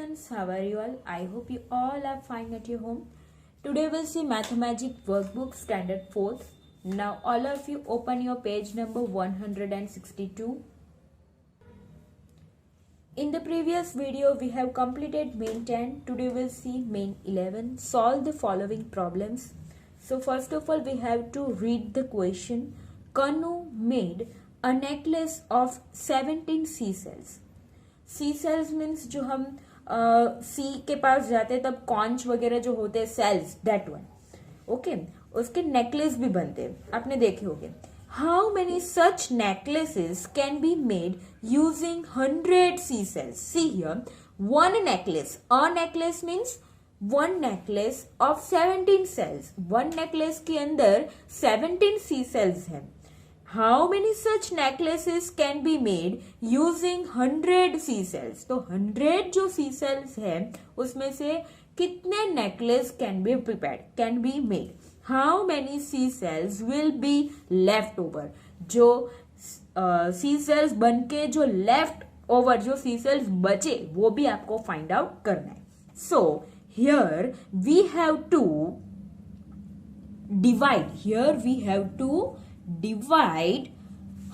students, how are you all? I hope you all are fine at your home. Today we'll see Mathemagic Workbook Standard 4th. Now all of you open your page number 162. In the previous video we have completed main 10. Today we'll see main 11. Solve the following problems. So first of all we have to read the question. Kanu made a necklace of 17 sea cells. Sea shells means जो हम सी के पास जाते हैं तब conch वगैरह जो होते हैं सेल्स दैट वन ओके उसके नेकलेस भी बनते हैं आपने देखे होंगे. How many such necklaces can be made using 100 sea shells. See here one necklace. A necklace means one necklace of 17 shells. वन नेकलेस के अंदर 17 सी सेल्स हैं. How many such necklaces can be made using 100 sea cells? तो 100 जो sea cells है उसमें से कितने necklace can be prepared, can be made? How many sea cells will be left over? जो sea cells बनके जो left over जो sea cells बचे वो भी आपको find out करना है. So here we have to divide. Here we have to divide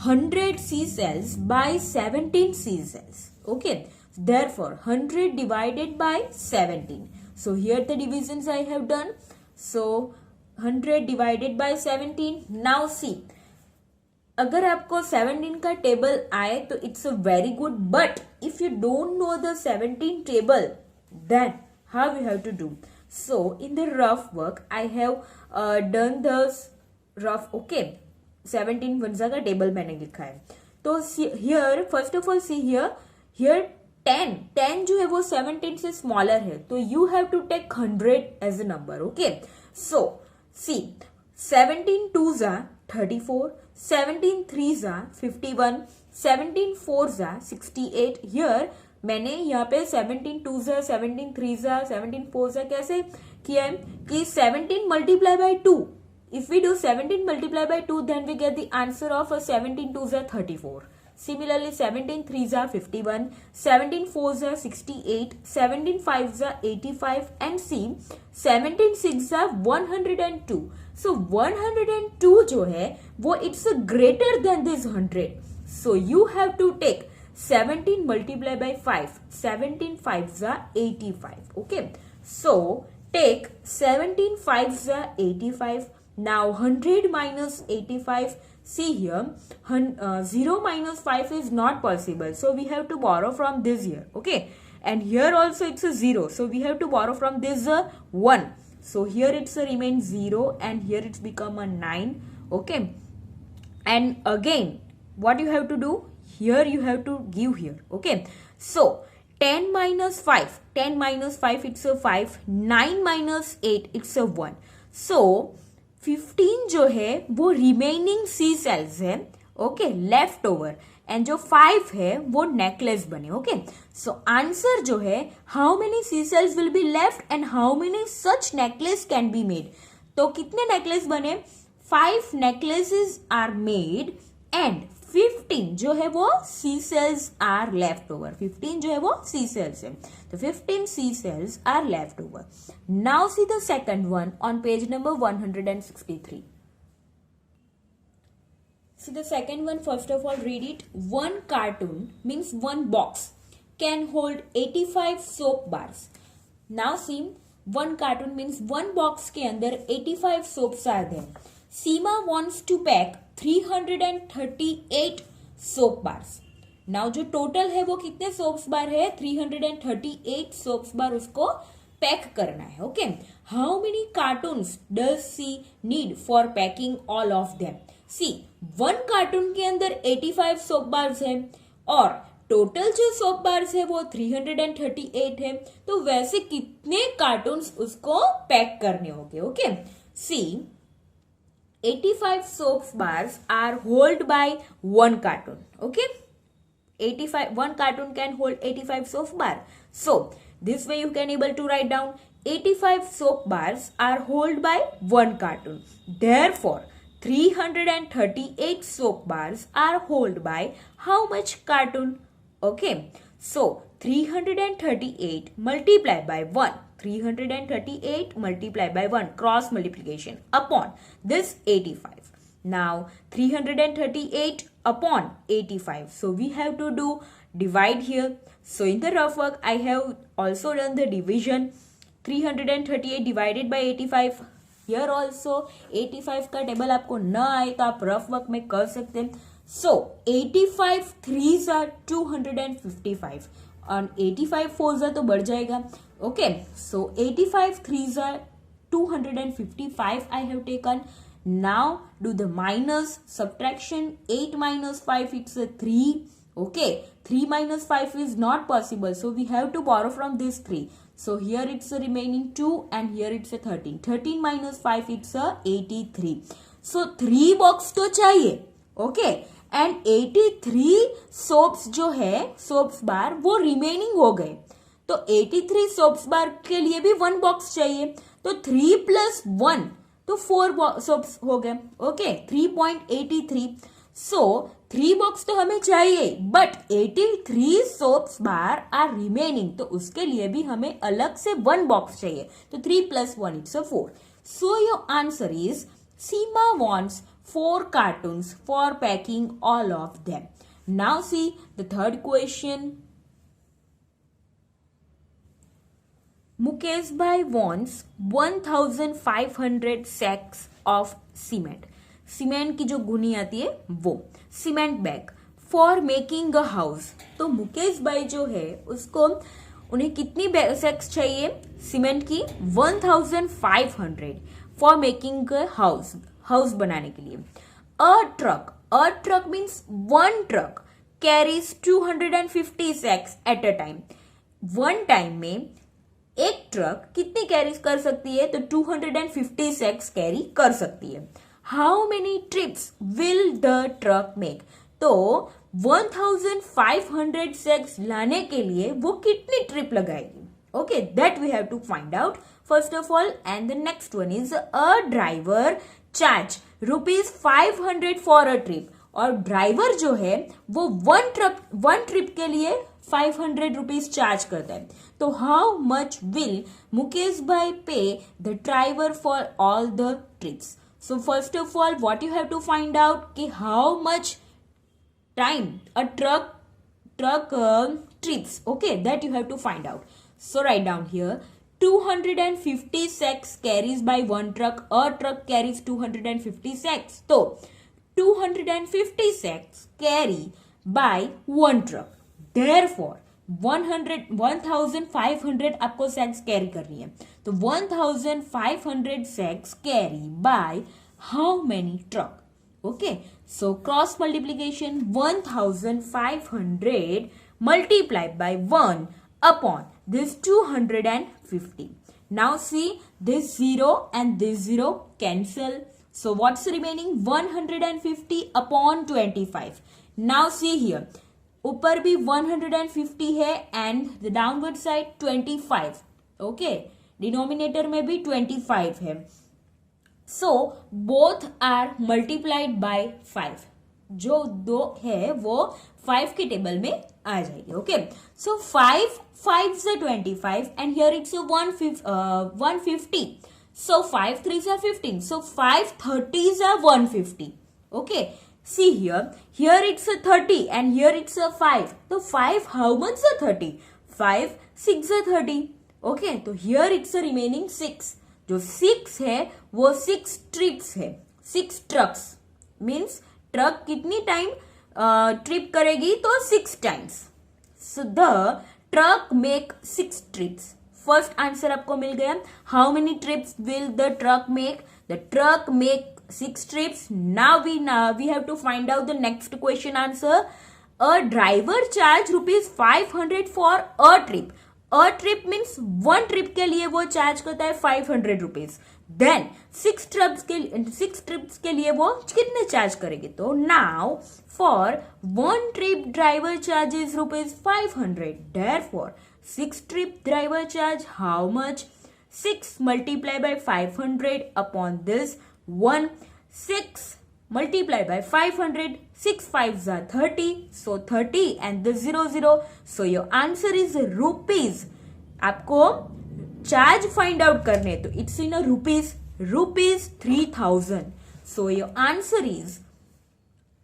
100 sea cells by 17 sea cells. Okay, therefore 100 divided by 17. So here the divisions I have done. So 100 divided by 17. Now see, अगर आपको 17 का table आए तो it's a very good, but if you don't know the 17 table then how you have to do. So in the rough work I have done the rough. Okay, 17 वंजा का table मैंने लिखा है. तो here first of all see here 10 जो है वो 17 से स्मॉलर है तो you have to take 100 as a number. Okay, so see 17 2 जा 34, 17 3 जा 51, 17 4 जा 68. हियर मैंने यहाँ पे 17 2 जा 17 3 जा 17 4 जा कैसे किया है कि 17 multiply by 2. If we do 17 multiply by 2, then we get the answer of 17 2s are 34. Similarly, 17 3s are 51, 17 4s are 68, 17 5s are 85, and see 17 6s are 102. So 102 जो है वो it's greater than this 100. So you have to take 17 multiply by 5. 17 5s are 85. Okay. So take 17 5s are 85. Now 100 minus 85, see here 0 minus 5 is not possible, so we have to borrow from this here. Okay, and here also it's a 0, so we have to borrow from this 1. So here it's a remain 0 and here it's become a 9. Okay, and again what you have to do here, you have to give here. Okay, so 10 minus 5, 10 minus 5 it's a 5, 9 minus 8 it's a 1. So 15 जो है वो remaining सी cells है. Okay, left over, and जो 5 है वो necklace बने. Okay, सो answer जो है how many sea shells will be left and how many such necklace can be made. तो कितने नेकलेस बने? 5 नेकलेसेस आर मेड एंड 15 जो है वो C cells are left over. 15 जो है वो सी सेल्स है तो 15 C cells are left over. Now see the second one on page number 163. See the second one. First of all read it. One cartoon means one box can hold 85 soap bars. Now see, one cartoon means one box के अंदर 85 soaps are there. Seema wants to pack 338 soap bars. Now जो total है वो कितने soaps बार है? 338 soaps बार उसको pack करना है. Okay, how many cartons does she need for packing all of them? See, one carton के अंदर 85 सोप बार्स है और टोटल जो सोप बार्स है वो 338 है. तो वैसे कितने कार्टून्स उसको पैक करने होंगे? Okay, C 85 soap bars are held by one cartoon. Okay, 85 one cartoon can hold 85 soap bar. So this way you can able to write down 85 soap bars are held by one cartoon. Therefore 338 soap bars are held by how much cartoon? Okay, So 338 multiplied by 1. 338 multiplied by 1, cross multiplication, upon this 85. Now 338 upon 85. So we have to do divide here. So in the rough work I have also done the division. 338 divided by 85. Here also 85 का table आपको न आए तो आप rough work में कर सकते हैं. So 85 3s are 255 और 85 4s तो बढ़ जाएगा. Okay, so 85 3s are 255 I have taken. Now do the minus subtraction. 8 minus 5, it's a 3. Okay, 3 minus 5 is not possible, so we have to borrow from this 3. So here it's a remaining 2 and here it's a 13. 13 minus 5, it's a 83. So 3 box तो चाहिए. Okay, and 83 soaps जो है soaps bar वो remaining हो गए. तो 83 soaps bar के लिए भी 1 box चाहिए. तो 3 plus 1 तो 4 soaps हो गए. Okay, 3.83. So 3 box तो हमें चाहिए, but 83 soaps bar are remaining. तो उसके लिए भी हमें अलग से 1 box चाहिए. तो 3 plus 1 it's a 4. So your answer is Seema wants 4 cartons for packing all of them. Now see the third question. Mukesh bhai wants 1500 sacks of cement. Cement की जो गुनी आती है वो cement bag for making a house. तो मुकेश भाई जो है उसको उन्हें कितनी सैक्स चाहिए सीमेंट की? 1500 for making a house, house बनाने के लिए. A truck means 1 truck carries 250 sacks at a time. One time में एक ट्रक कितनी कैरी कर सकती है? तो 250 सैक्स कैरी कर सकती है. How many trips will the truck make? तो 1500 sacks लाने के लिए वो कितनी ट्रिप लगाएगी? Okay, that we have to find out first of all. And the next one is a driver charge rupees 500 for a trip. और driver जो है वो वन ट्रिप के लिए 500 रुपीज चार्ज करता है. तो हाउ मच विल मुकेश भाई पे the driver for all the trips? So first of all, what you have to find out कि how much time a truck trips. Okay, that you have to find out. So write down here 250 sacks carries by one truck. A truck carries 250 sacks. So 250 sacks carry by one truck. Therefore 1500 आपको सैक्स carry करनी है. तो 1500 sacks carry by how many truck? Okay, so cross multiplication 1500 multiplied by 1 upon this 250. Now see this 0 and this 0 cancel. So what's remaining? 150 upon 25. Now see here. ऊपर भी 150 है and the downward side 25. Okay, denominator में भी 25 है. So both are multiplied by 5. जो दो है वो 5 के टेबल में आ जाएगी. Okay, so 5 5s are 25 and here it's a 150. So 5 3s are 15. So 5 30s are 150. Okay. See here it's a 30 and here it's a 5. So 5 how much is 30? 5 6 are 30. Okay, तो here it's a remaining 6. जो 6 है वो 6 trips है. 6 trucks means truck कितनी time trip करेगी? तो 6 times. So the truck make 6 trips. First answer आपको मिल गया. How many trips will the truck make? The truck make 6 trips. Now we have to find out the next question answer. A driver charge rupees 500 for a trip. A trip means 1 trip के लिए वो charge करता है 500 rupees. Then 6 trips के लिए वो कितने charge करेगी? तो now for 1 trip driver charges rupees 500. Therefore 6 trip driver charge how much? 6 multiplied by 500 upon this 1. 6 multiply by 500, 6 5s are 30, so 30 and the 0, so your answer is rupees. आपको charge find out करने तो it's in rupees 3000. So your answer is,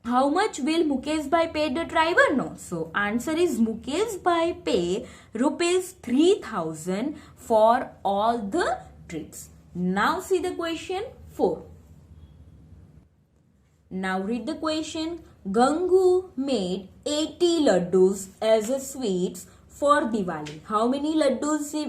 how much will Mukesh bhai pay the driver? No. So answer is Mukesh bhai pay rupees 3000 for all the trips. Now see the question 4. Now read the question. Gangu made 80 laddus as a sweets for Diwali. How many laddus he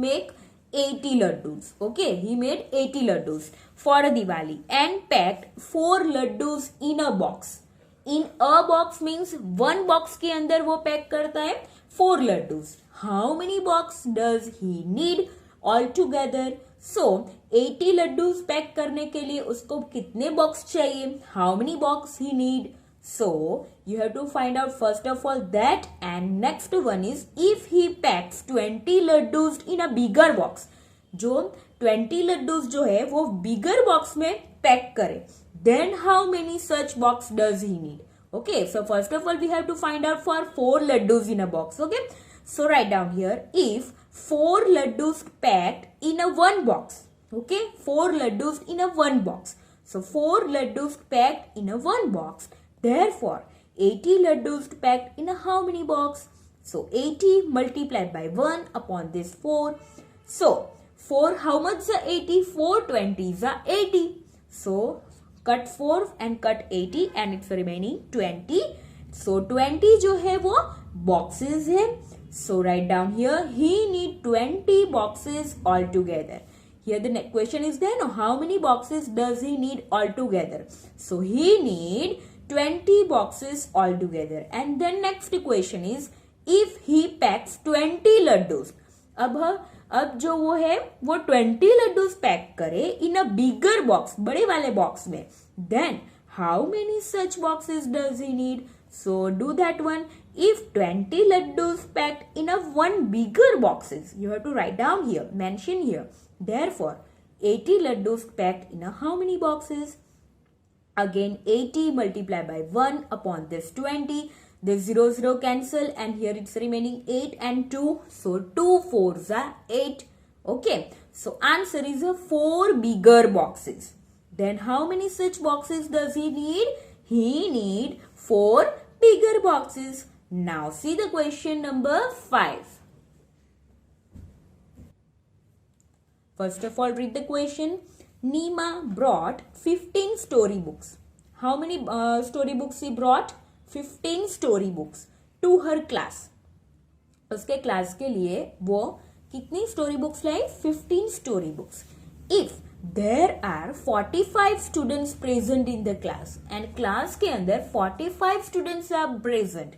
make? 80 laddus. Okay, he made 80 laddus for Diwali and packed 4 laddus in a box. In a box means one box के अंदर वो pack करता है 4 laddus. How many box does he need altogether? So 80 laddus pack करने के लिए उसको कितने बॉक्स चाहिए? How many box he need? So you have to find out first of all that, and next one is if he packs 20 laddus in a bigger box. जो 20 laddus जो है वो bigger box में pack करे, then how many such box does he need? Okay, so first of all we have to find out for 4 laddus in a box. Okay, so write down here, if 4 laddus packed in a one box. Okay, 4 laddus in a one box. So 4 laddus packed in a one box. Therefore, 80 laddus packed in a how many box? So 80 multiplied by 1 upon this 4. So 4, how much is 80? 4 20s are 80. So cut 4 and cut 80 and it's remaining 20. So 20 जो है वो boxes है. So write down here, he need 20 boxes altogether. Here the question is there, no, how many boxes does he need altogether? So he need 20 boxes altogether. And then next question is, if he packs 20 laddus. अब जो वो है वो 20 laddus pack करे in a bigger box, बड़े वाले box में, then how many such boxes does he need? So do that one. If 20 laddus packed in a one bigger boxes, you have to write down here, mention here. Therefore, 80 laddus packed in a how many boxes? Again 80 multiplied by 1 upon this 20. The 0 cancel and here it's remaining 8 and 2. So 2 4s are 8. Okay. So answer is a 4 bigger boxes. Then how many such boxes does he need? He need 4 bigger boxes. Now see the question number 5. First of all, read the question. Nima brought 15 storybooks. How many storybooks he brought? 15 storybooks to her class. उसके class के लिए वो कितनी story books lie? 15 story books. If there are 45 students present in the class and class के अंदर 45 students are present,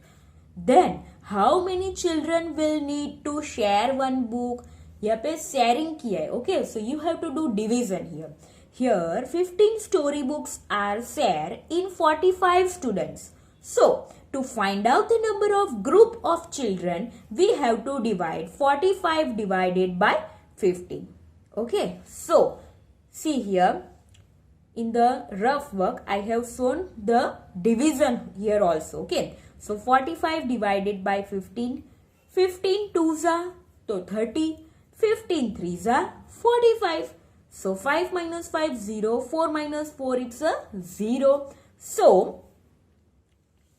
then how many children will need to share one book? यहाँ पे sharing किया है. Okay, so you have to do division here. Here 15 story books are shared in 45 students. So to find out the number of group of children, we have to divide 45 divided by 15. Okay, so see here in the rough work I have shown the division here also. Okay, so 45 divided by 15. 15 2s are to 30. 15 3s are 45. So 5 minus 5 0. 4 minus 4 it's a 0. So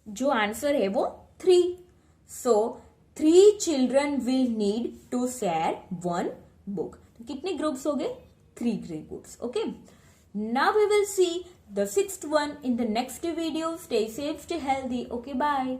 जो answer है वो 3. So 3 children will need to share one book. तो कितने groups हो गए? 3 groups. Okay. Now we will see the 6th one in the next video. Stay safe, stay healthy. Okay, bye.